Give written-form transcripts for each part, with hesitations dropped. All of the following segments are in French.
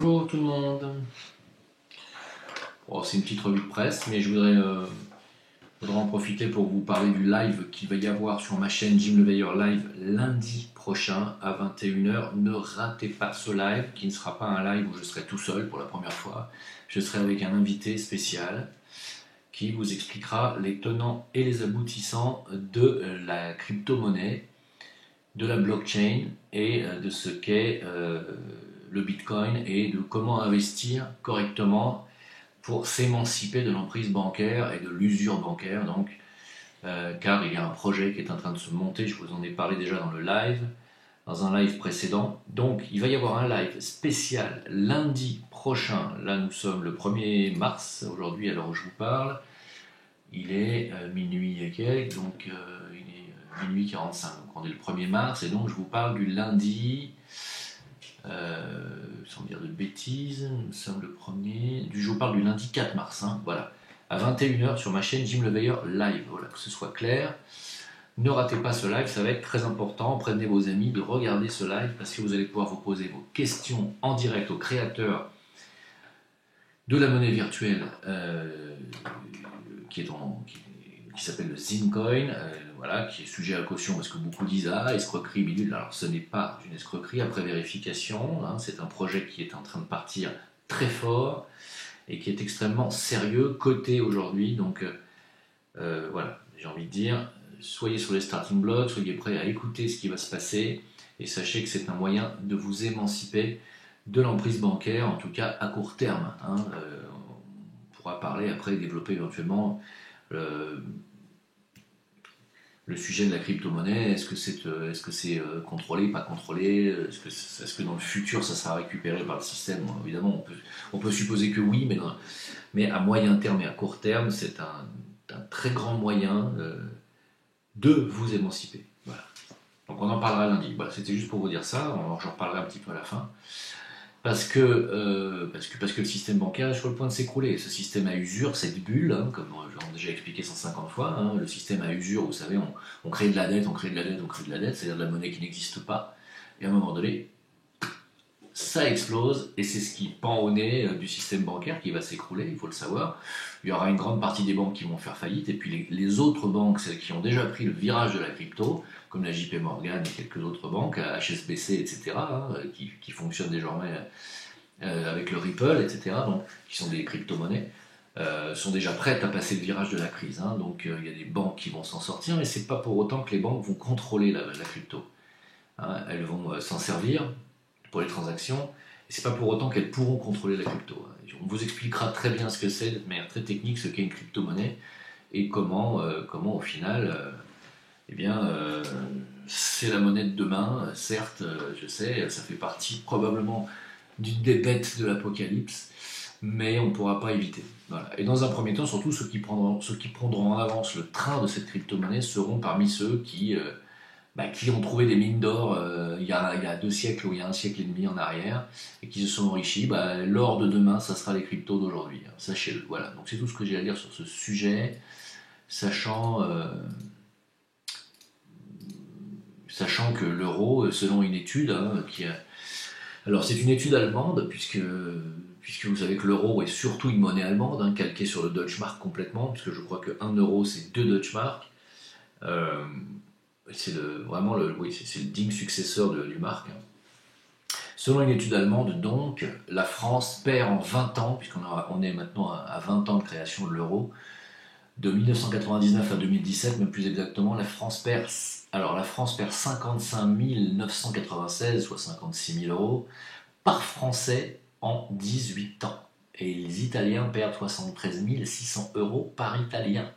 Bonjour tout le monde. Bon, c'est une petite revue de presse, mais voudrais en profiter pour vous parler du live qu'il va y avoir sur ma chaîne Jim Leveilleur Live lundi prochain à 21h. Ne ratez pas ce live, qui ne sera pas un live où je serai tout seul pour la première fois. Je serai avec un invité spécial qui vous expliquera les tenants et les aboutissants de la crypto-monnaie, de la blockchain et de ce qu'est le Bitcoin et de comment investir correctement pour s'émanciper de l'emprise bancaire et de l'usure bancaire. Donc, car il y a un projet qui est en train de se monter, je vous en ai parlé déjà dans un live précédent. Donc, il va y avoir un live spécial lundi prochain. Là, nous sommes le 1er mars, aujourd'hui, à l'heure où je vous parle. Il est minuit et quelques, donc il est minuit 45. Donc, on est le 1er mars, et donc je vous parle du lundi. Sans dire de bêtises, nous sommes le premier. Je vous parle du lundi 4 mars, hein, voilà, à 21h sur ma chaîne Jim Leveilleur Live. Voilà, que ce soit clair. Ne ratez pas ce live, ça va être très important. Prévenez vos amis de regarder ce live parce que vous allez pouvoir vous poser vos questions en direct au créateur de la monnaie virtuelle qui s'appelle le Zincoin, voilà, qui est sujet à caution parce que beaucoup disent ah, escroquerie, bidule. Alors ce n'est pas une escroquerie après vérification, hein, c'est un projet qui est en train de partir très fort et qui est extrêmement sérieux, coté aujourd'hui. Donc voilà, j'ai envie de dire, soyez sur les starting blocks, soyez prêts à écouter ce qui va se passer et sachez que c'est un moyen de vous émanciper de l'emprise bancaire, en tout cas à court terme. Hein, on pourra parler après, développer éventuellement le sujet de la crypto-monnaie. Est-ce que c'est contrôlé, pas contrôlé? Est-ce que dans le futur ça sera récupéré par le système? Bon, évidemment, on peut supposer que oui, mais à moyen terme et à court terme, c'est un très grand moyen de vous émanciper. Voilà. Donc on en parlera lundi. Voilà, c'était juste pour vous dire ça. J'en reparlerai un petit peu à la fin. Parce que le système bancaire est sur le point de s'écrouler. Ce système à usure, cette bulle, hein, comme j'en ai déjà expliqué 150 fois, hein, le système à usure, vous savez, on crée de la dette, on crée de la dette, on crée de la dette, c'est-à-dire de la monnaie qui n'existe pas. Et à un moment donné, ça explose et c'est ce qui pend au nez du système bancaire qui va s'écrouler, il faut le savoir. Il y aura une grande partie des banques qui vont faire faillite et puis les autres banques, celles qui ont déjà pris le virage de la crypto, comme la JP Morgan et quelques autres banques, HSBC, etc., hein, qui fonctionnent désormais avec le Ripple, etc., donc, qui sont des crypto-monnaies, sont déjà prêtes à passer le virage de la crise. Hein, donc il y a des banques qui vont s'en sortir, mais c'est pas pour autant que les banques vont contrôler la crypto. Hein, elles vont s'en servir pour les transactions, et c'est pas pour autant qu'elles pourront contrôler la crypto. On vous expliquera très bien ce que c'est, de manière très technique, ce qu'est une crypto-monnaie, et comment au final, c'est la monnaie de demain. Certes, je sais, ça fait partie probablement d'une des bêtes de l'apocalypse, mais on ne pourra pas éviter. Voilà. Et dans un premier temps, surtout ceux qui prendront en avance le train de cette crypto-monnaie seront parmi ceux qui ont trouvé des mines d'or il y a 2 siècles ou il y a 1 siècle et demi en arrière et qui se sont enrichis. L'or de demain, ça sera les cryptos d'aujourd'hui. Hein, sachez-le. Voilà. Donc c'est tout ce que j'ai à dire sur ce sujet, sachant que l'euro, selon une étude alors c'est une étude allemande, puisque vous savez que l'euro est surtout une monnaie allemande, hein, calquée sur le Deutsche Mark complètement, puisque je crois que 1 euro c'est 2 Deutsche Mark. C'est le digne successeur du mark. Hein. Selon une étude allemande, donc, la France perd en 20 ans, puisqu'on est maintenant à 20 ans de création de l'euro, de 1999 à 2017, même plus exactement, la France perd 55 996, soit 56 000 euros, par Français en 18 ans. Et les Italiens perdent 73 600 euros par Italien.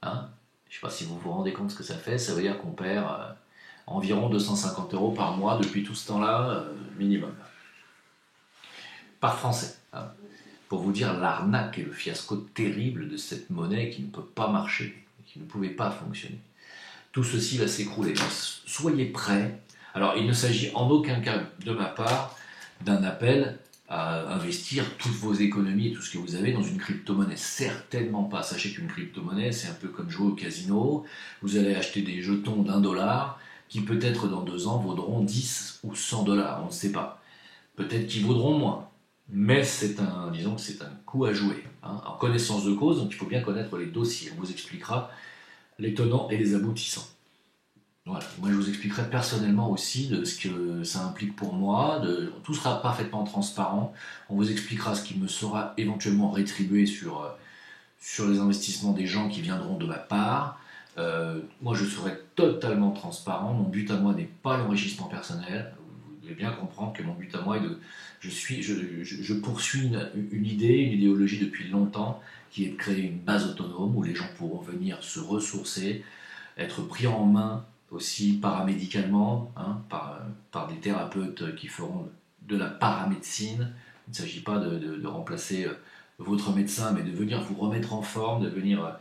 Hein, je ne sais pas si vous vous rendez compte ce que ça fait, ça veut dire qu'on perd environ 250 euros par mois depuis tout ce temps-là, minimum. Par Français. Hein. Pour vous dire l'arnaque et le fiasco terrible de cette monnaie qui ne peut pas marcher, qui ne pouvait pas fonctionner. Tout ceci va s'écrouler. Soyez prêts. Alors, il ne s'agit en aucun cas, de ma part, d'un appel à investir toutes vos économies et tout ce que vous avez dans une crypto-monnaie. Certainement pas. Sachez qu'une crypto-monnaie, c'est un peu comme jouer au casino. Vous allez acheter des jetons d'1 dollar qui peut-être dans 2 ans vaudront 10 ou 100 dollars. On ne sait pas. Peut-être qu'ils vaudront moins. Mais disons que c'est un coup à jouer, hein, en connaissance de cause, donc il faut bien connaître les dossiers. On vous expliquera les tenants et les aboutissants. Voilà. Moi, je vous expliquerai personnellement aussi de ce que ça implique pour moi. Tout sera parfaitement transparent. On vous expliquera ce qui me sera éventuellement rétribué sur les investissements des gens qui viendront de ma part. Moi, je serai totalement transparent. Mon but à moi n'est pas l'enrichissement personnel. Vous devez bien comprendre que mon but à moi est de... Je poursuis une idée, une idéologie depuis longtemps, qui est de créer une base autonome où les gens pourront venir se ressourcer, être pris en main aussi paramédicalement, hein, par des thérapeutes qui feront de la paramédecine. Il ne s'agit pas de remplacer votre médecin, mais de venir vous remettre en forme, de venir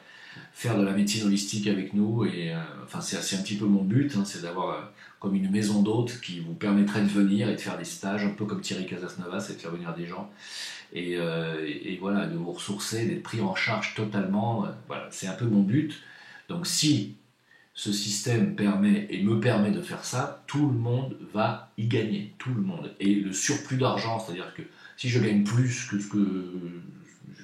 faire de la médecine holistique avec nous. Et enfin, c'est un petit peu mon but, hein, c'est d'avoir comme une maison d'hôtes qui vous permettrait de venir et de faire des stages, un peu comme Thierry Casasnovas, c'est de faire venir des gens. Et voilà, de vous ressourcer, d'être pris en charge totalement. Voilà, c'est un peu mon but. Donc si ce système permet et me permet de faire ça, tout le monde va y gagner, tout le monde. Et le surplus d'argent, c'est-à-dire que si je gagne plus que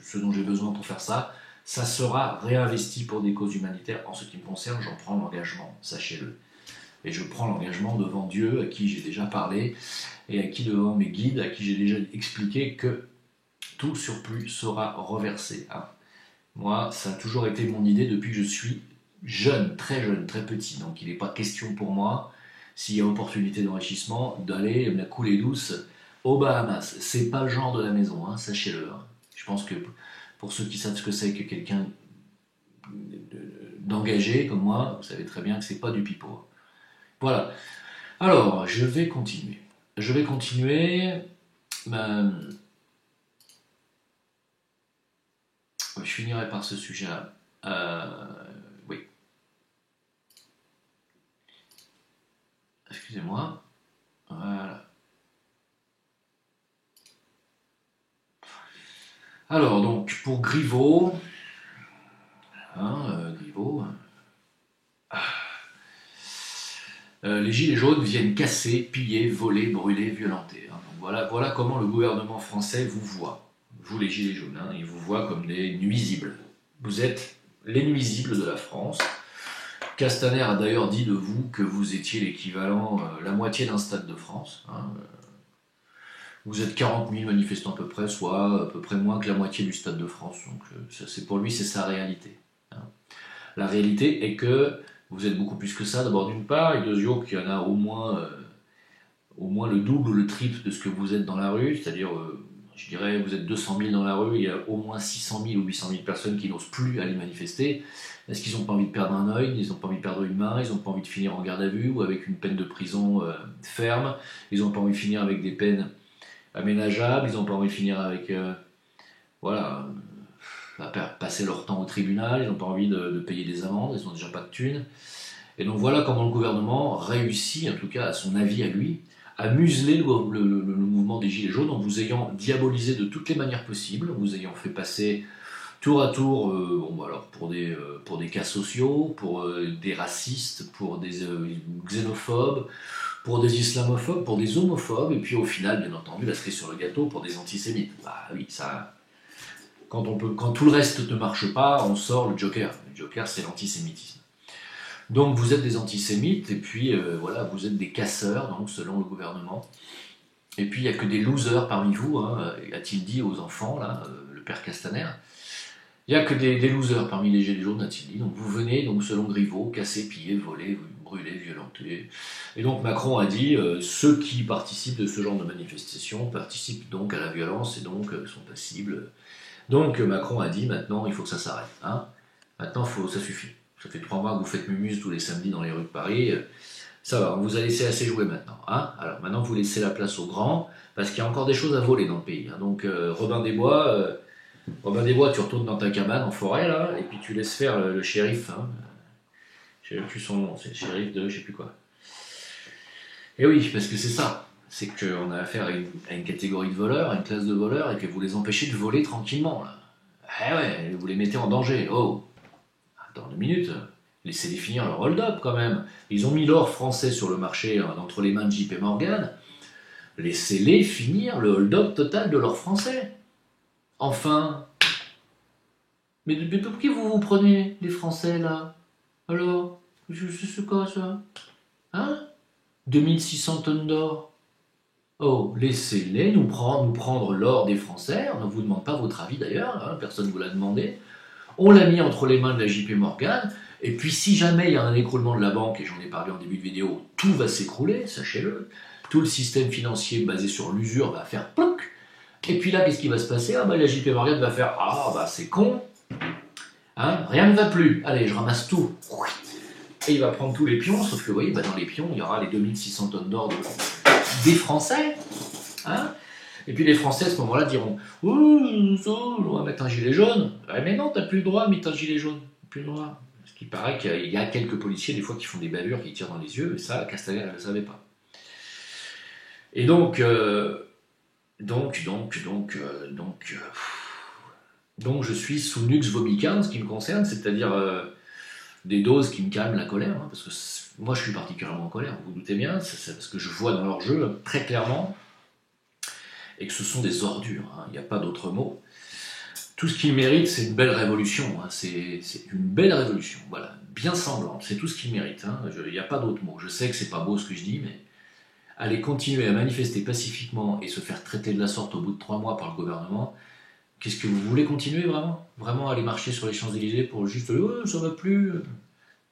ce dont j'ai besoin pour faire ça, ça sera réinvesti pour des causes humanitaires. En ce qui me concerne, j'en prends l'engagement, sachez-le. Et je prends l'engagement devant Dieu, à qui j'ai déjà parlé, et à qui devant mes guides, à qui j'ai déjà expliqué que tout surplus sera reversé. Hein. Moi, ça a toujours été mon idée depuis que je suis jeune, très petit. Donc il n'est pas question pour moi, s'il y a opportunité d'enrichissement, d'aller la couler douce aux Bahamas. C'est pas le genre de la maison, hein, sachez-le. Hein. Je pense que pour ceux qui savent ce que c'est que quelqu'un d'engagé comme moi, vous savez très bien que c'est pas du pipeau. Voilà. Alors, je vais continuer. Je finirai par ce sujet-là. Oui. Excusez-moi. Voilà. Alors, donc, pour Griveaux, les gilets jaunes viennent casser, piller, voler, brûler, violenter. Hein. Donc voilà comment le gouvernement français vous voit. Vous, les gilets jaunes, hein, ils vous voient comme des nuisibles. Vous êtes les nuisibles de la France. Castaner a d'ailleurs dit de vous que vous étiez l'équivalent, la moitié d'un stade de France. Hein. Vous êtes 40 000 manifestants à peu près, soit à peu près moins que la moitié du stade de France. Donc pour lui, c'est sa réalité. Hein. La réalité est que vous êtes beaucoup plus que ça, d'abord d'une part, et deuxièmement qu'il y en a au moins le double ou le triple de ce que vous êtes dans la rue, c'est-à-dire, je dirais, vous êtes 200 000 dans la rue, il y a au moins 600 000 ou 800 000 personnes qui n'osent plus aller manifester. Est-ce qu'ils n'ont pas envie de perdre un œil, ils n'ont pas envie de perdre une main, ils n'ont pas envie de finir en garde à vue ou avec une peine de prison ferme, ils n'ont pas envie de finir avec des peines aménageables, ils n'ont pas envie de finir avec... passer leur temps au tribunal, ils n'ont pas envie de payer des amendes, ils n'ont déjà pas de thunes. Et donc voilà comment le gouvernement réussit, en tout cas à son avis à lui, à museler le mouvement des Gilets jaunes en vous ayant diabolisé de toutes les manières possibles, en vous ayant fait passer tour à tour pour des cas sociaux, pour des racistes, pour des xénophobes, pour des islamophobes, pour des homophobes, et puis au final, bien entendu, la cerise sur le gâteau pour des antisémites. Bah oui, ça... Quand tout le reste ne marche pas, on sort le Joker. Le Joker, c'est l'antisémitisme. Donc vous êtes des antisémites, et puis vous êtes des casseurs, donc selon le gouvernement. Et puis il n'y a que des losers parmi vous, hein, a-t-il dit aux enfants, là, le père Castaner. Il n'y a que des losers parmi les gilets jaunes, a-t-il dit. Donc vous venez, donc selon Griveaux, casser, piller, voler, brûler, violenter. Et donc Macron a dit, ceux qui participent de ce genre de manifestation participent donc à la violence et donc sont passibles. Donc Macron a dit, maintenant il faut que ça s'arrête. Hein. Maintenant ça suffit. Ça fait 3 mois que vous faites mumuse tous les samedis dans les rues de Paris. Ça va, on vous a laissé assez jouer maintenant. Hein. Alors maintenant vous laissez la place aux grands, parce qu'il y a encore des choses à voler dans le pays. Hein. Donc Robin des Bois, tu retournes dans ta cabane en forêt, là, et puis tu laisses faire le shérif. Hein. Je sais plus son nom, c'est le shérif de je sais plus quoi. Et oui, parce que c'est ça. C'est qu'on a affaire à une catégorie de voleurs, à une classe de voleurs, et que vous les empêchez de voler tranquillement, là. Eh ouais, vous les mettez en danger. Oh, attends 2 minutes, laissez-les finir leur hold-up quand même. Ils ont mis l'or français sur le marché entre les mains de JP Morgan. Laissez-les finir le hold-up total de leurs Français. Enfin. Mais pour qui vous prenez, les Français, là? Alors, c'est quoi, ça? Hein? 2600 tonnes d'or. Oh, laissez-les nous prendre l'or des Français. On ne vous demande pas votre avis, d'ailleurs. Hein, personne ne vous l'a demandé. On l'a mis entre les mains de la JP Morgan. Et puis, si jamais il y a un écroulement de la banque, et j'en ai parlé en début de vidéo, tout va s'écrouler, sachez-le. Tout le système financier basé sur l'usure va faire ploc. Et puis là, qu'est-ce qui va se passer? Ah, bah, la JP Morgan va faire ah, bah, c'est con. Hein, rien ne va plus. Allez, je ramasse tout. Et il va prendre tous les pions, sauf que vous voyez, bah, dans les pions, il y aura les 2600 tonnes d'or des Français. Hein, et puis les Français, à ce moment-là, diront oh, on va mettre un gilet jaune. Ouais, mais non, t'as plus le droit de mettre un gilet jaune. Plus le droit. Parce qu'il paraît qu'il y a quelques policiers, des fois, qui font des bavures, qui tirent dans les yeux, et ça, Castaner, elle ne le savait pas. Et donc, je suis sous Nux vomica en ce qui me concerne, c'est-à-dire des doses qui me calment la colère, hein, parce que moi je suis particulièrement en colère, vous vous doutez bien, c'est parce que je vois dans leur jeu très clairement, et que ce sont des ordures, hein, il n'y a pas d'autre mot. Tout ce qu'ils méritent, c'est une belle révolution, hein, c'est une belle révolution, voilà, bien semblante, c'est tout ce qu'ils méritent, hein, il n'y a pas d'autre mot. Je sais que c'est pas beau ce que je dis, mais aller continuer à manifester pacifiquement et se faire traiter de la sorte au bout de 3 mois par le gouvernement, qu'est-ce que vous voulez continuer vraiment? Vraiment aller marcher sur les Champs-Élysées pour juste ça va plus?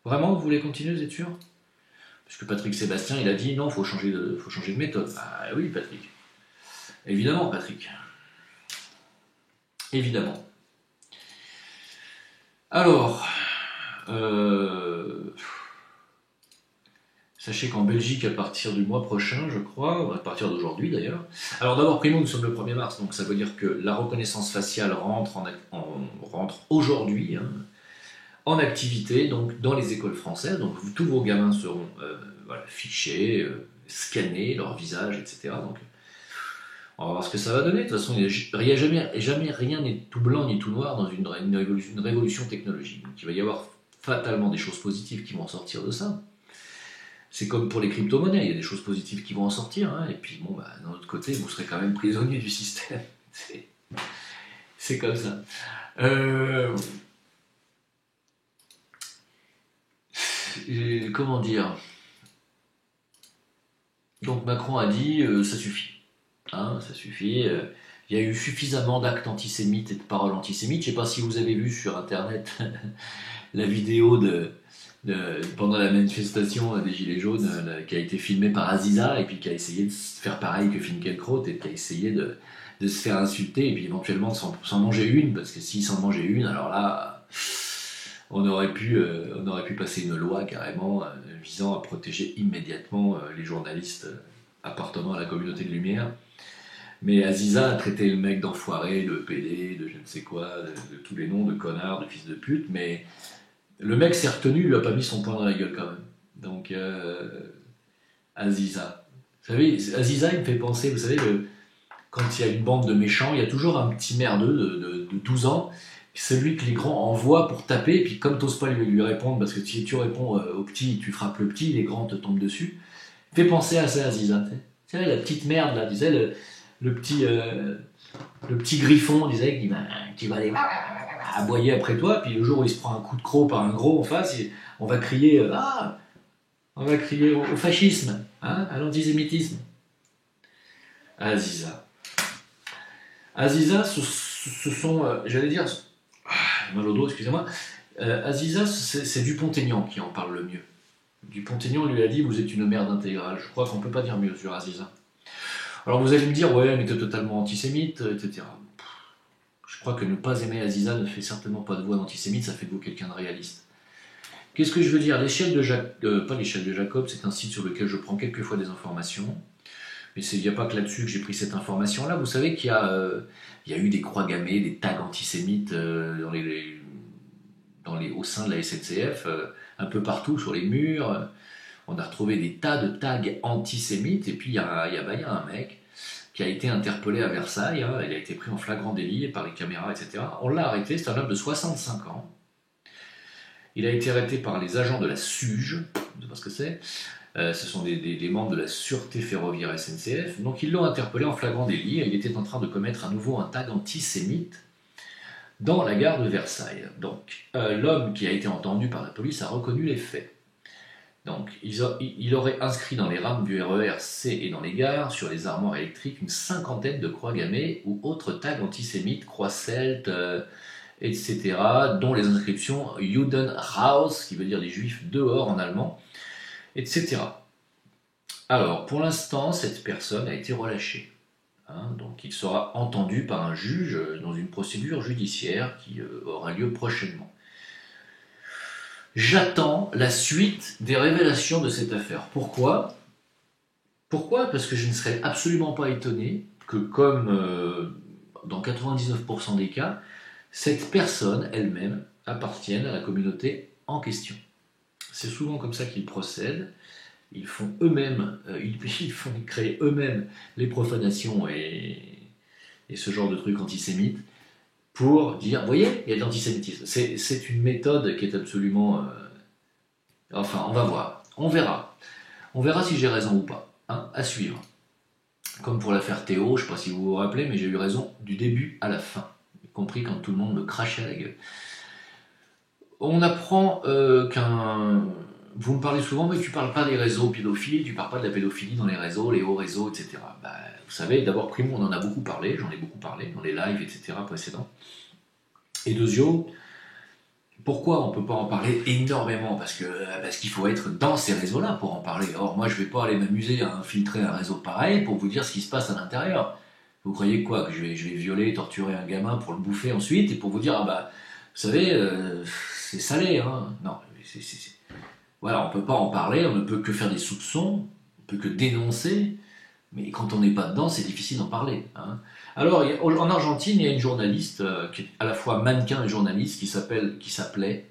Vraiment, vous voulez continuer, vous êtes sûr? Parce que Patrick Sébastien, il a dit non, faut changer de méthode. Ah oui, Patrick. Évidemment, Patrick. Évidemment. Alors, sachez qu'en Belgique, à partir du mois prochain, je crois, à partir d'aujourd'hui d'ailleurs. Alors d'abord, primo, nous sommes le 1er mars, donc ça veut dire que la reconnaissance faciale rentre aujourd'hui hein, en activité donc, dans les écoles françaises. Donc tous vos gamins seront fichés, scannés, leur visage, etc. Donc on va voir ce que ça va donner. De toute façon, jamais rien n'est tout blanc ni tout noir dans une révolution technologique. Donc il va y avoir fatalement des choses positives qui vont sortir de ça. C'est comme pour les crypto-monnaies, il y a des choses positives qui vont en sortir, hein, et puis bon, d'un autre côté, vous serez quand même prisonnier du système. C'est comme ça. Comment dire? Donc Macron a dit ça suffit. Hein, ça suffit. Il y a eu suffisamment d'actes antisémites et de paroles antisémites. Je ne sais pas si vous avez vu sur internet la vidéo pendant la manifestation des Gilets jaunes qui a été filmée par Aziza et puis qui a essayé de faire pareil que Finkielkraut et qui a essayé de se faire insulter et puis éventuellement de s'en manger une, parce que s'il s'en mangeait une, alors là on aurait pu passer une loi carrément visant à protéger immédiatement les journalistes appartenant à la communauté de Lumière. Mais Aziza a traité le mec d'enfoiré, de PD, de je ne sais quoi, de tous les noms, de connard, de fils de pute, mais le mec s'est retenu, il lui a pas mis son poing dans la gueule quand même. Donc, Aziza. Vous savez, Aziza, il me fait penser, vous savez, quand il y a une bande de méchants, il y a toujours un petit merdeux de 12 ans, celui que les grands envoient pour taper, et puis comme t'oses pas lui répondre, parce que si tu réponds au petit, tu frappes le petit, les grands te tombent dessus. Il fait penser à ça, Aziza. Tu sais, la petite merde, là, tu sais, le petit griffon, disait, qui va aller aboyer après toi, puis le jour où il se prend un coup de croc par un gros en face, on va crier au fascisme, hein, à l'antisémitisme. Aziza, ce sont, j'allais dire, mal au dos, excusez-moi, Aziza, c'est Dupont-Aignan qui en parle le mieux. Dupont-Aignan lui a dit, vous êtes une merde intégrale. Je crois qu'on ne peut pas dire mieux sur Aziza. Alors vous allez me dire, ouais, mais t'es totalement antisémite, etc. Je crois que ne pas aimer Aziza ne fait certainement pas de vous un antisémite, ça fait de vous quelqu'un de réaliste. Qu'est-ce que je veux dire? L'échelle de Jacob, pas l'échelle de Jacob, c'est un site sur lequel je prends quelquefois des informations. Mais il n'y a pas que là-dessus que j'ai pris cette information-là. Vous savez qu'il y a eu des croix gammées, des tags antisémites au sein de la SNCF, un peu partout sur les murs. On a retrouvé des tas de tags antisémites, et puis il y a un mec qui a été interpellé à Versailles, hein, il a été pris en flagrant délit par les caméras, etc. On l'a arrêté, c'est un homme de 65 ans. Il a été arrêté par les agents de la SUGE, je ne sais pas ce que c'est, Ce sont des membres de la sûreté ferroviaire SNCF. Donc ils l'ont interpellé en flagrant délit. Il était en train de commettre à nouveau un tag antisémite dans la gare de Versailles. Donc l'homme qui a été entendu par la police a reconnu les faits. Donc il aurait inscrit dans les rames du RER C et dans les gares, sur les armoires électriques, une cinquantaine de croix gammées ou autres tags antisémites, croix celtes, etc., dont les inscriptions Juden raus, qui veut dire les juifs dehors en allemand, etc. Alors, pour l'instant, cette personne a été relâchée. Donc, il sera entendu par un juge dans une procédure judiciaire qui aura lieu prochainement. J'attends la suite des révélations de cette affaire. Pourquoi ? Parce que je ne serais absolument pas étonné que, comme dans 99% des cas, cette personne elle-même appartienne à la communauté en question. C'est souvent comme ça qu'ils procèdent. Ils font eux-mêmes, ils font créer eux-mêmes les profanations et ce genre de trucs antisémites pour dire, vous voyez, il y a de l'antisémitisme. C'est une méthode qui est absolument... Enfin, on va voir. On verra. On verra si j'ai raison ou pas. À suivre. Comme pour l'affaire Théo, je ne sais pas si vous vous rappelez, mais j'ai eu raison du début à la fin. Y compris quand tout le monde me crachait à la gueule. On apprend qu'un... Vous me parlez souvent, mais tu ne parles pas des réseaux pédophiles, tu ne parles pas de la pédophilie dans les réseaux, les hauts réseaux, etc. Vous savez, d'abord, Primo, on en a beaucoup parlé, j'en ai beaucoup parlé dans les lives, etc. précédents. Et Deuxio, pourquoi on ne peut pas en parler énormément ? Parce qu'il faut être dans ces réseaux-là pour en parler. Or, moi, je ne vais pas aller m'amuser à infiltrer un réseau pareil pour vous dire ce qui se passe à l'intérieur. Vous croyez quoi ? Que je vais violer, torturer un gamin pour le bouffer ensuite et pour vous dire, vous savez, c'est salé, hein ? Non, voilà, on ne peut pas en parler, on ne peut que faire des soupçons, on ne peut que dénoncer, mais quand on n'est pas dedans, c'est difficile d'en parler. Alors, en Argentine, il y a une journaliste qui est à la fois mannequin et journaliste qui s'appelait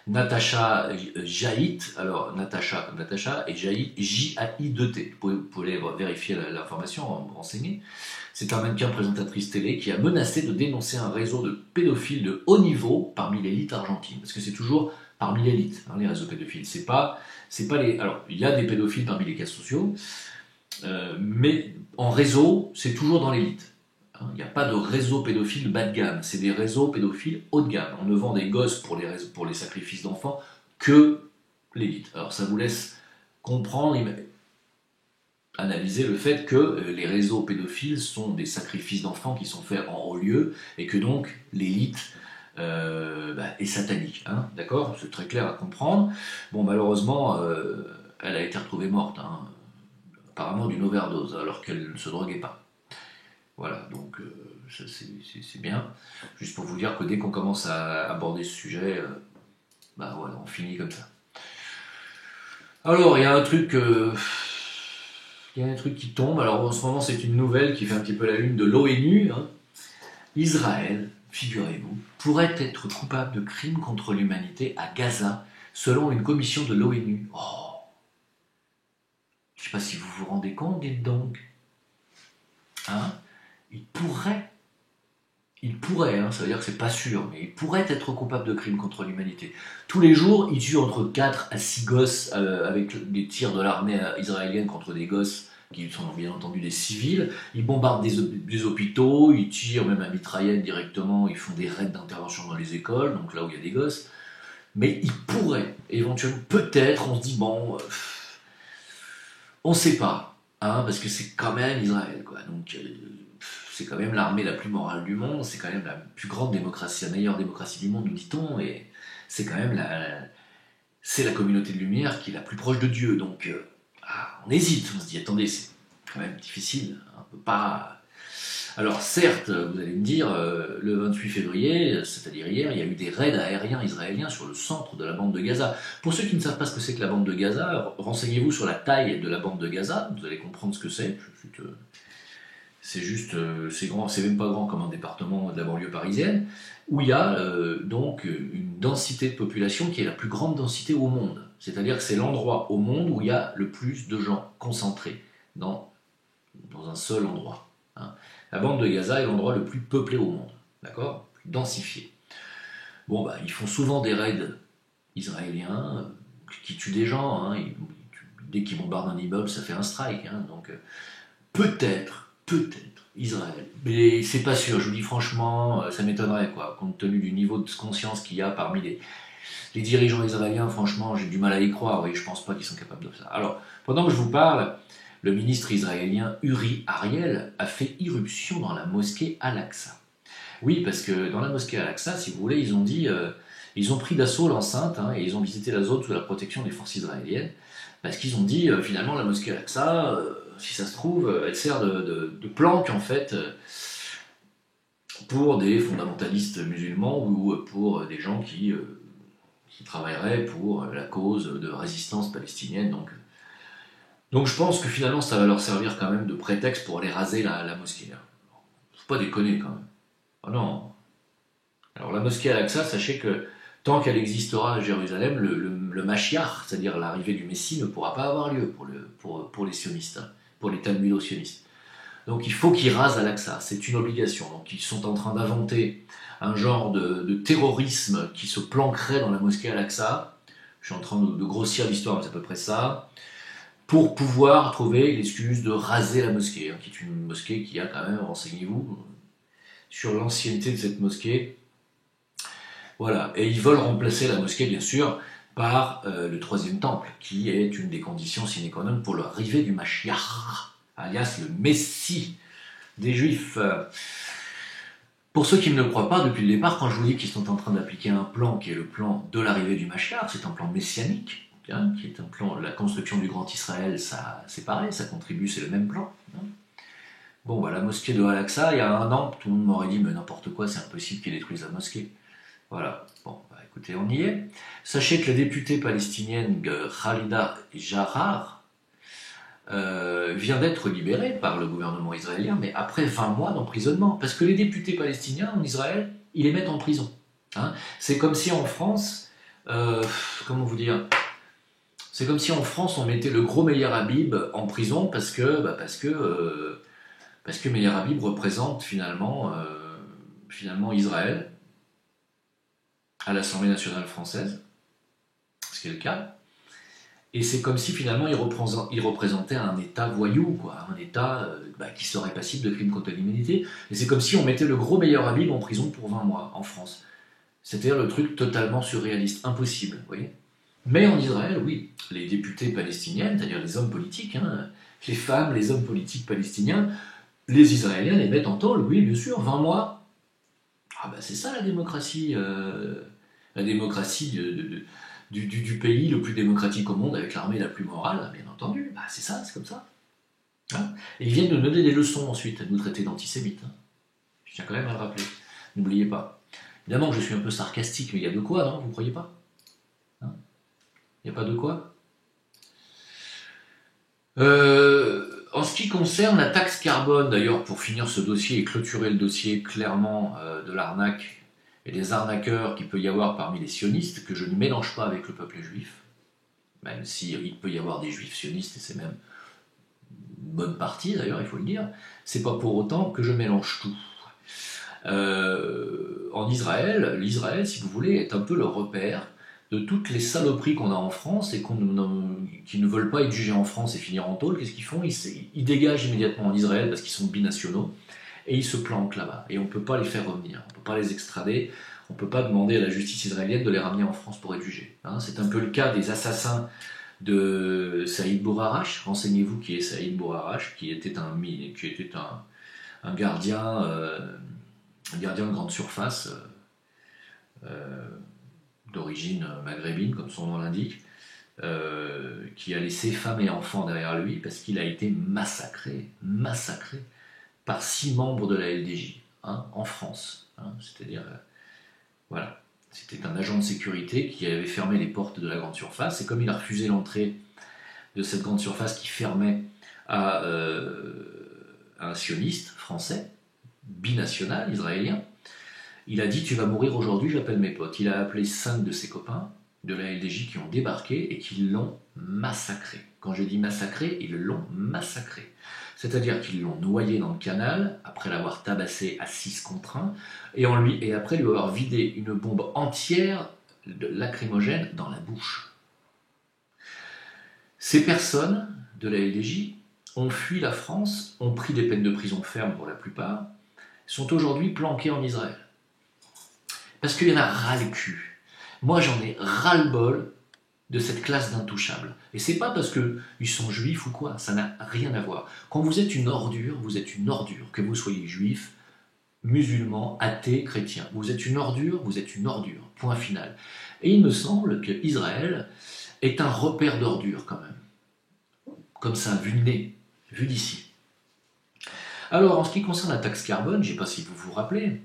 Natacha Jaït. Alors, Natacha et Jaït, J-A-I-2-T. Vous pouvez vérifier l'information, renseigner. C'est un mannequin présentatrice télé qui a menacé de dénoncer un réseau de pédophiles de haut niveau parmi l'élite argentine. Parce que c'est toujours parmi l'élite, les réseaux pédophiles. C'est pas les... Alors, il y a des pédophiles parmi les cas sociaux, mais en réseau, c'est toujours dans l'élite. Il n'y a pas de réseau pédophile bas de gamme, c'est des réseaux pédophiles haut de gamme. On ne vend des gosses pour les sacrifices d'enfants que l'élite. Alors ça vous laisse comprendre, analyser le fait que les réseaux pédophiles sont des sacrifices d'enfants qui sont faits en haut lieu et que donc l'élite est satanique. D'accord ? C'est très clair à comprendre. Bon, malheureusement, elle a été retrouvée morte, apparemment d'une overdose, alors qu'elle ne se droguait pas. Voilà, donc c'est bien. Juste pour vous dire que dès qu'on commence à aborder ce sujet, voilà, on finit comme ça. Alors, il y a un truc qui tombe. Alors, en ce moment, c'est une nouvelle qui fait un petit peu la une de l'ONU. Israël, figurez-vous, pourrait être coupable de crimes contre l'humanité à Gaza, selon une commission de l'ONU. Oh, je ne sais pas si vous vous rendez compte, dites donc. Il pourrait, ça veut dire que c'est pas sûr, mais il pourrait être coupable de crimes contre l'humanité. Tous les jours, il tue entre 4 à 6 gosses avec des tirs de l'armée israélienne contre des gosses qui sont bien entendu des civils. Ils bombardent des hôpitaux, ils tirent même à mitraillette directement, ils font des raids d'intervention dans les écoles, donc là où il y a des gosses. Mais il pourrait, éventuellement, peut-être, on se dit, bon, on ne sait pas, parce que c'est quand même Israël, quoi. Donc, c'est quand même l'armée la plus morale du monde, c'est quand même la plus grande démocratie, la meilleure démocratie du monde, nous dit-on, et c'est quand même la communauté de lumière qui est la plus proche de Dieu. Donc, on hésite, on se dit, attendez, c'est quand même difficile, on ne peut pas... Alors certes, vous allez me dire, le 28 février, c'est-à-dire hier, il y a eu des raids aériens israéliens sur le centre de la bande de Gaza. Pour ceux qui ne savent pas ce que c'est que la bande de Gaza, renseignez-vous sur la taille de la bande de Gaza, vous allez comprendre ce que c'est. C'est juste, c'est grand, c'est même pas grand comme un département de la banlieue parisienne, où il y a donc une densité de population qui est la plus grande densité au monde. C'est-à-dire que c'est l'endroit au monde où il y a le plus de gens concentrés dans un seul endroit. La bande de Gaza est l'endroit le plus peuplé au monde, d'accord ? Plus densifié. Bon, ils font souvent des raids israéliens qui tuent des gens, ils dès qu'ils bombardent un immeuble, ça fait un strike. Hein, donc peut-être Israël. Mais c'est pas sûr, je vous dis franchement, ça m'étonnerait, quoi, compte tenu du niveau de conscience qu'il y a parmi les dirigeants israéliens, franchement, j'ai du mal à y croire, oui, je pense pas qu'ils sont capables de ça. Alors, pendant que je vous parle, le ministre israélien Uri Ariel a fait irruption dans la mosquée Al-Aqsa. Oui, parce que dans la mosquée Al-Aqsa, si vous voulez, ils ont dit, ils ont pris d'assaut l'enceinte, hein, et ils ont visité la zone sous la protection des forces israéliennes, parce qu'ils ont dit, finalement, la mosquée Al-Aqsa, si ça se trouve, elle sert de planque, en fait, pour des fondamentalistes musulmans ou pour des gens qui travailleraient pour la cause de résistance palestinienne. Donc je pense que finalement, ça va leur servir quand même de prétexte pour aller raser la mosquée. Faut pas déconner, quand même. Oh non. Alors la mosquée Al-Aqsa, sachez que tant qu'elle existera à Jérusalem, le Mashiach, c'est-à-dire l'arrivée du Messie, ne pourra pas avoir lieu pour les sionistes, hein, pour les talmudo-sionistes. Donc il faut qu'ils rasent Al-Aqsa, c'est une obligation. Donc ils sont en train d'inventer un genre de terrorisme qui se planquerait dans la mosquée Al-Aqsa. Je suis en train de grossir l'histoire, mais c'est à peu près ça. Pour pouvoir trouver l'excuse de raser la mosquée, hein, qui est une mosquée qui a quand même, renseignez-vous, sur l'ancienneté de cette mosquée. Voilà, et ils veulent remplacer la mosquée, bien sûr, par le troisième temple, qui est une des conditions sine qua non pour l'arrivée du Mashiach, alias le Messie des Juifs. Pour ceux qui ne le croient pas, depuis le départ, quand je vous dis qu'ils sont en train d'appliquer un plan qui est le plan de l'arrivée du Mashiach, c'est un plan messianique, hein, qui est un plan, la construction du Grand Israël, ça, c'est pareil, ça contribue, c'est le même plan. Hein. Bon, bah, la mosquée de Al-Aqsa, il y a un an, tout le monde m'aurait dit, mais n'importe quoi, c'est impossible qu'ils détruisent la mosquée. Voilà, bon, bah, écoutez, on y est. Sachez que la députée palestinienne Khalida Jarrar vient d'être libérée par le gouvernement israélien, mais après 20 mois d'emprisonnement. Parce que les députés palestiniens en Israël, ils les mettent en prison. Hein. C'est comme si en France, comment vous dire, c'est comme si en France on mettait le gros Meir Habib en prison parce que Meir Habib représente finalement Israël à l'Assemblée nationale française, ce qui est le cas. Et c'est comme si finalement il représentait un État voyou, quoi, un État qui serait passible de crimes contre l'humanité. Et c'est comme si on mettait le gros Meir Habib en prison pour 20 mois en France. C'est-à-dire le truc totalement surréaliste, impossible, vous voyez. Mais en Israël, oui, les députés palestiniennes, c'est-à-dire les hommes politiques, hein, les femmes, les hommes politiques palestiniens, les Israéliens les mettent en tôle, oui, bien sûr, 20 mois. Ah ben c'est ça la démocratie du pays le plus démocratique au monde, avec l'armée la plus morale, bien entendu. Bah, c'est ça, c'est comme ça. Hein, et ils viennent nous donner des leçons ensuite, à nous traiter d'antisémites. Hein. Je tiens quand même à le rappeler. N'oubliez pas. Évidemment que je suis un peu sarcastique, mais il y a de quoi, non? Vous ne croyez pas? Hein? Il n'y a pas de quoi? En ce qui concerne la taxe carbone, d'ailleurs, pour finir ce dossier et clôturer le dossier clairement de l'arnaque et des arnaqueurs qu'il peut y avoir parmi les sionistes, que je ne mélange pas avec le peuple juif, même s'il peut y avoir des juifs sionistes, et c'est même une bonne partie d'ailleurs, il faut le dire, c'est pas pour autant que je mélange tout. En Israël, l'Israël, si vous voulez, est un peu le repère de toutes les saloperies qu'on a en France et qui ne veulent pas être jugées en France et finir en tôle. Qu'est-ce qu'ils font? Ils dégagent immédiatement en Israël parce qu'ils sont binationaux et ils se planquent là-bas. Et on ne peut pas les faire revenir, on ne peut pas les extrader, on ne peut pas demander à la justice israélienne de les ramener en France pour être jugés. Hein, c'est un peu le cas des assassins de Saïd Bourarache. Renseignez-vous qui est Saïd Bourarache, qui était un gardien de grande surface d'origine maghrébine, comme son nom l'indique, qui a laissé femmes et enfants derrière lui parce qu'il a été massacré par 6 membres de la LDJ, hein, en France. Hein, c'est-à-dire, voilà, c'était un agent de sécurité qui avait fermé les portes de la grande surface, et comme il a refusé l'entrée de cette grande surface qui fermait à un sioniste français, binational, israélien, il a dit « tu vas mourir aujourd'hui, j'appelle mes potes ». Il a appelé 5 de ses copains de la LDJ qui ont débarqué et qui l'ont massacré. Quand je dis massacré, ils l'ont massacré. C'est-à-dire qu'ils l'ont noyé dans le canal, après l'avoir tabassé à 6 contre 1, et après lui avoir vidé une bombe entière de lacrymogène dans la bouche. Ces personnes de la LDJ ont fui la France, ont pris des peines de prison ferme pour la plupart, sont aujourd'hui planquées en Israël. Parce qu'il y en a ras le cul. Moi, j'en ai ras-le-bol de cette classe d'intouchables. Et c'est pas parce qu'ils sont juifs ou quoi, ça n'a rien à voir. Quand vous êtes une ordure, vous êtes une ordure. Que vous soyez juif, musulman, athée, chrétien. Vous êtes une ordure, vous êtes une ordure. Point final. Et il me semble qu'Israël est un repère d'ordure quand même. Comme ça, vu de nez, vu d'ici. Alors, en ce qui concerne la taxe carbone, je ne sais pas si vous vous rappelez,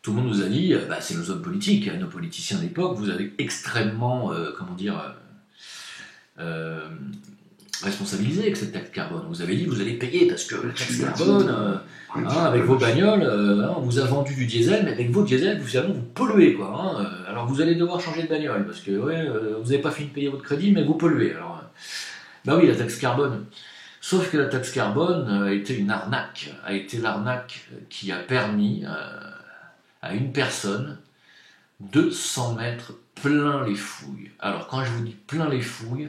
tout le monde nous a dit, c'est nos hommes politiques, nos politiciens d'époque, vous avez extrêmement, responsabilisé avec cette taxe carbone. Vous avez dit, vous allez payer parce que la taxe carbone, avec vos bagnoles, on vous a vendu du diesel, mais avec vos diesel, vous polluez, quoi. Alors vous allez devoir changer de bagnole parce que vous n'avez pas fini de payer votre crédit, mais vous polluez. Alors, oui, la taxe carbone. Sauf que la taxe carbone a été une arnaque, a été l'arnaque qui a permis à une personne de s'en mettre plein les fouilles. Alors quand je vous dis plein les fouilles,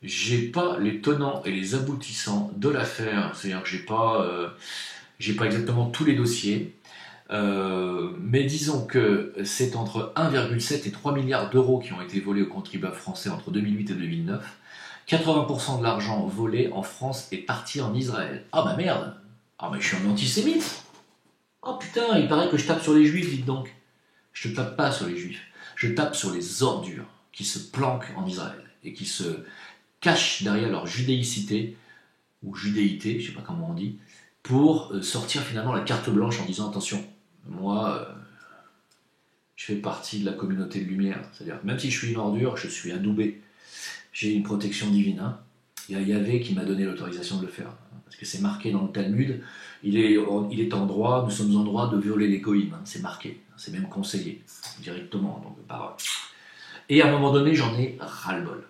j'ai pas les tenants et les aboutissants de l'affaire, c'est-à-dire que j'ai pas exactement tous les dossiers, mais disons que c'est entre 1,7 et 3 milliards d'euros qui ont été volés aux contribuables français entre 2008 et 2009. 80% de l'argent volé en France est parti en Israël. Ah bah merde! Ah mais je suis un antisémite! Oh putain, il paraît que je tape sur les juifs, dites donc. Je ne tape pas sur les juifs, je tape sur les ordures qui se planquent en Israël et qui se cachent derrière leur judéicité, ou judéité, je ne sais pas comment on dit, pour sortir finalement la carte blanche en disant attention, moi, je fais partie de la communauté de lumière, c'est-à-dire même si je suis une ordure, je suis adoubé, j'ai une protection divine. Il y a Yahvé qui m'a donné l'autorisation de le faire, parce que c'est marqué dans le Talmud, il est en droit, nous sommes en droit de violer les goïms, c'est marqué, c'est même conseillé, directement, donc par... Et à un moment donné, j'en ai ras-le-bol.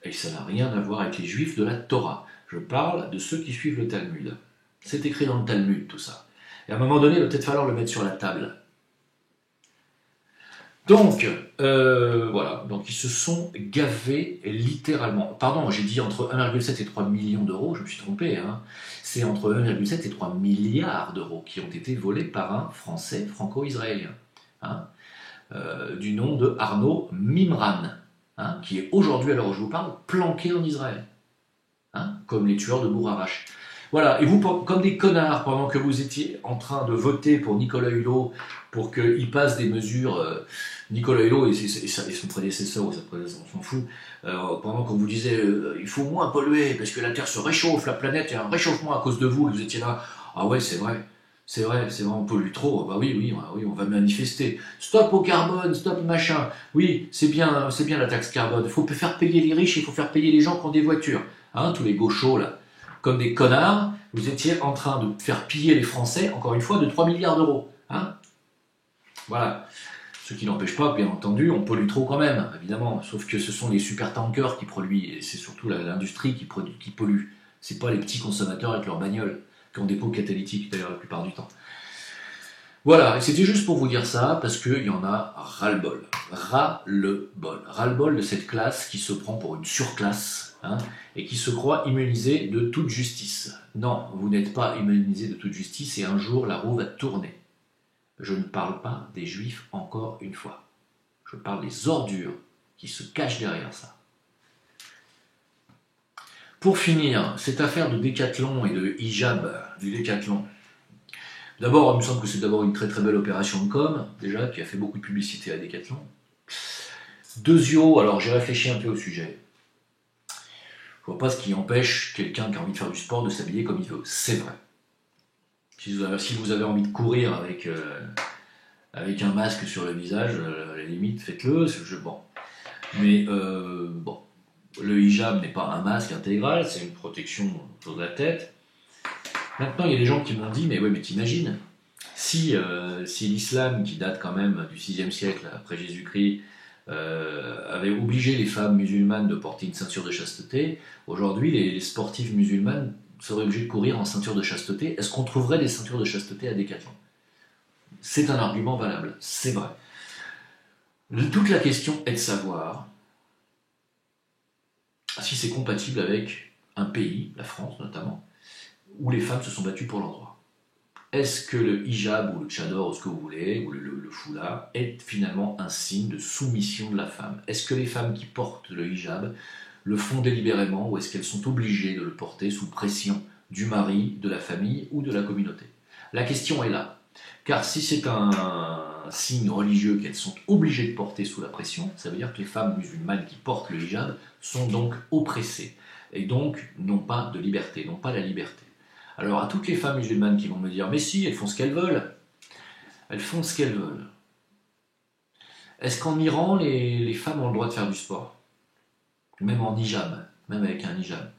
Et ça n'a rien à voir avec les juifs de la Torah. Je parle de ceux qui suivent le Talmud. C'est écrit dans le Talmud, tout ça. Et à un moment donné, il va peut-être falloir le mettre sur la table. Donc, voilà, donc ils se sont gavés littéralement. Pardon, j'ai dit entre 1,7 et 3 millions d'euros, je me suis trompé. C'est entre 1,7 et 3 milliards d'euros qui ont été volés par un Français franco-israélien, du nom de Arnaud Mimran, qui est aujourd'hui, à l'heure où je vous parle, planqué en Israël, comme les tueurs de Bourg-Arrache. Voilà, et vous, comme des connards, pendant que vous étiez en train de voter pour Nicolas Hulot, pour qu'il passe des mesures, Nicolas Hulot et son prédécesseur, ou sa prédécesseur, on s'en fout, pendant qu'on vous disait il faut moins polluer, parce que la Terre se réchauffe, la planète, il y a un réchauffement à cause de vous, et vous étiez là, ah ouais, c'est vrai, on pollue trop, bah oui, on va manifester, stop au carbone, stop machin, oui, c'est bien la taxe carbone, il faut faire payer les riches, il faut faire payer les gens qui ont des voitures, tous les gauchos là, comme des connards, vous étiez en train de faire piller les Français, encore une fois, de 3 milliards d'euros. Voilà. Ce qui n'empêche pas, bien entendu, on pollue trop quand même, évidemment. Sauf que ce sont les supertankers qui produisent, et c'est surtout l'industrie qui pollue. C'est pas les petits consommateurs avec leurs bagnoles, qui ont des pots catalytiques, d'ailleurs, la plupart du temps. Voilà, et c'était juste pour vous dire ça, parce qu'il y en a ras-le-bol. Ras-le-bol. Ras-le-bol de cette classe qui se prend pour une surclasse, et qui se croit immunisé de toute justice. Non, vous n'êtes pas immunisé de toute justice, et un jour la roue va tourner. Je ne parle pas des juifs encore une fois. Je parle des ordures qui se cachent derrière ça. Pour finir, cette affaire de Décathlon et de hijab du Décathlon. D'abord, il me semble que c'est d'abord une très très belle opération de com, déjà, qui a fait beaucoup de publicité à Décathlon. Deuxio, alors j'ai réfléchi un peu au sujet. Je vois pas ce qui empêche quelqu'un qui a envie de faire du sport de s'habiller comme il veut. C'est vrai. Si vous avez envie de courir avec un masque sur le visage, à la limite, faites-le. Bon. Mais bon, le hijab n'est pas un masque intégral, c'est une protection autour de la tête. Maintenant, il y a des gens qui m'ont dit, mais t'imagines, si l'islam, qui date quand même du 6e siècle après Jésus-Christ, avait obligé les femmes musulmanes de porter une ceinture de chasteté, aujourd'hui, les sportives musulmanes seraient obligées de courir en ceinture de chasteté. Est-ce qu'on trouverait des ceintures de chasteté à Décathlon? C'est un argument valable, c'est vrai. Toute la question est de savoir si c'est compatible avec un pays, la France notamment, où les femmes se sont battues pour leurs droits. Est-ce que le hijab ou le tchador ou ce que vous voulez, ou le foulard, est finalement un signe de soumission de la femme? Est-ce que les femmes qui portent le hijab le font délibérément ou est-ce qu'elles sont obligées de le porter sous pression du mari, de la famille ou de la communauté? La question est là. Car si c'est un signe religieux qu'elles sont obligées de porter sous la pression, ça veut dire que les femmes musulmanes qui portent le hijab sont donc oppressées et donc n'ont pas de liberté, n'ont pas la liberté. Alors à toutes les femmes musulmanes qui vont me dire « Mais si, elles font ce qu'elles veulent ». Elles font ce qu'elles veulent. Est-ce qu'en Iran, les femmes ont le droit de faire du sport? Même en hijab, même avec un hijab?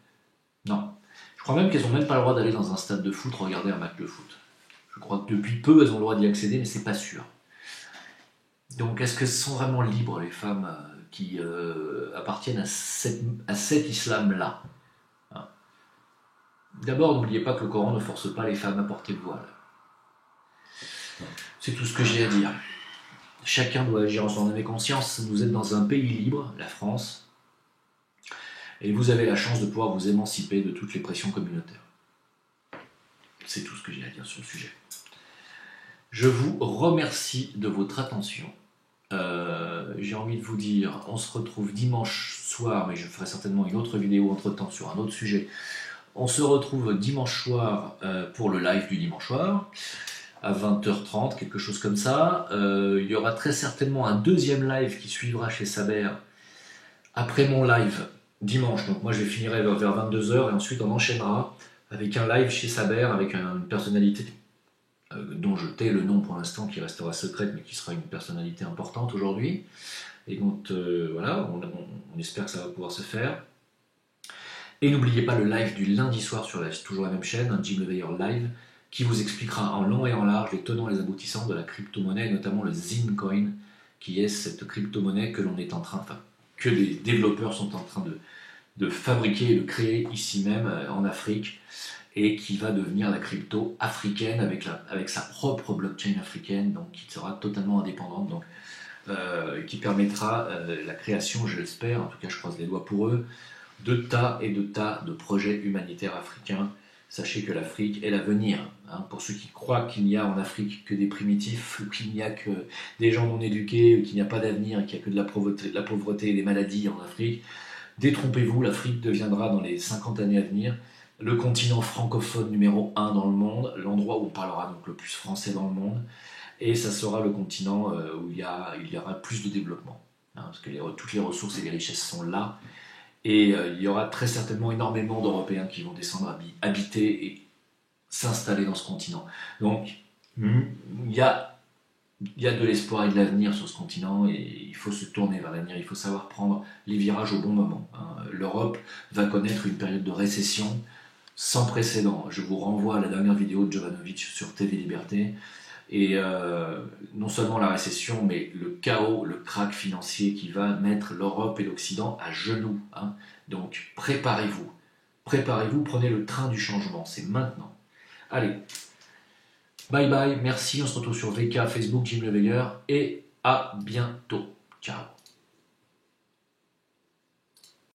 Non. Je crois même qu'elles n'ont même pas le droit d'aller dans un stade de foot regarder un match de foot. Je crois que depuis peu, elles ont le droit d'y accéder, mais c'est pas sûr. Donc est-ce qu'elles sont vraiment libres, les femmes qui appartiennent à cet islam-là? D'abord, n'oubliez pas que le Coran ne force pas les femmes à porter le voile. C'est tout ce que j'ai à dire. Chacun doit agir en son âme et conscience. Vous êtes dans un pays libre, la France, et vous avez la chance de pouvoir vous émanciper de toutes les pressions communautaires. C'est tout ce que j'ai à dire sur le sujet. Je vous remercie de votre attention. J'ai envie de vous dire, on se retrouve dimanche soir, mais je ferai certainement une autre vidéo entre-temps sur un autre sujet. On se retrouve dimanche soir pour le live du dimanche soir, à 20h30, quelque chose comme ça. Il y aura très certainement un deuxième live qui suivra chez Saber après mon live dimanche. Donc moi je finirai vers 22h et ensuite on enchaînera avec un live chez Saber avec une personnalité dont je tais le nom pour l'instant, qui restera secrète mais qui sera une personnalité importante aujourd'hui. Et donc voilà, on espère que ça va pouvoir se faire. Et n'oubliez pas le live du lundi soir sur toujours la même chaîne, un Jim Leveilleur live, qui vous expliquera en long et en large les tenants et les aboutissants de la crypto-monnaie, et notamment le Zincoin, qui est cette crypto-monnaie que l'on est en train, enfin, que les développeurs sont en train de fabriquer et de créer ici même en Afrique, et qui va devenir la crypto africaine avec sa propre blockchain africaine, donc qui sera totalement indépendante, donc qui permettra la création, je l'espère, en tout cas je croise les doigts pour eux, de tas et de tas de projets humanitaires africains. Sachez que l'Afrique est l'avenir. Hein, pour ceux qui croient qu'il n'y a en Afrique que des primitifs, qu'il n'y a que des gens non éduqués, qu'il n'y a pas d'avenir, qu'il n'y a que de la pauvreté et des maladies en Afrique, détrompez-vous, l'Afrique deviendra dans les 50 années à venir le continent francophone numéro 1 dans le monde, l'endroit où on parlera donc le plus français dans le monde, et ça sera le continent où il y aura plus de développement. Hein, parce que toutes les ressources et les richesses sont là. Et il y aura très certainement énormément d'Européens qui vont descendre habiter et s'installer dans ce continent. Donc, il y a de l'espoir et de l'avenir sur ce continent et il faut se tourner vers l'avenir. Il faut savoir prendre les virages au bon moment. Hein. L'Europe va connaître une période de récession sans précédent. Je vous renvoie à la dernière vidéo de Jovanovic sur TV Liberté. Et non seulement la récession, mais le chaos, le krach financier qui va mettre l'Europe et l'Occident à genoux. Hein. Donc préparez-vous, prenez le train du changement, c'est maintenant. Allez, bye bye, merci, on se retrouve sur VK, Facebook, Jim Leveilleur, et à bientôt. Ciao.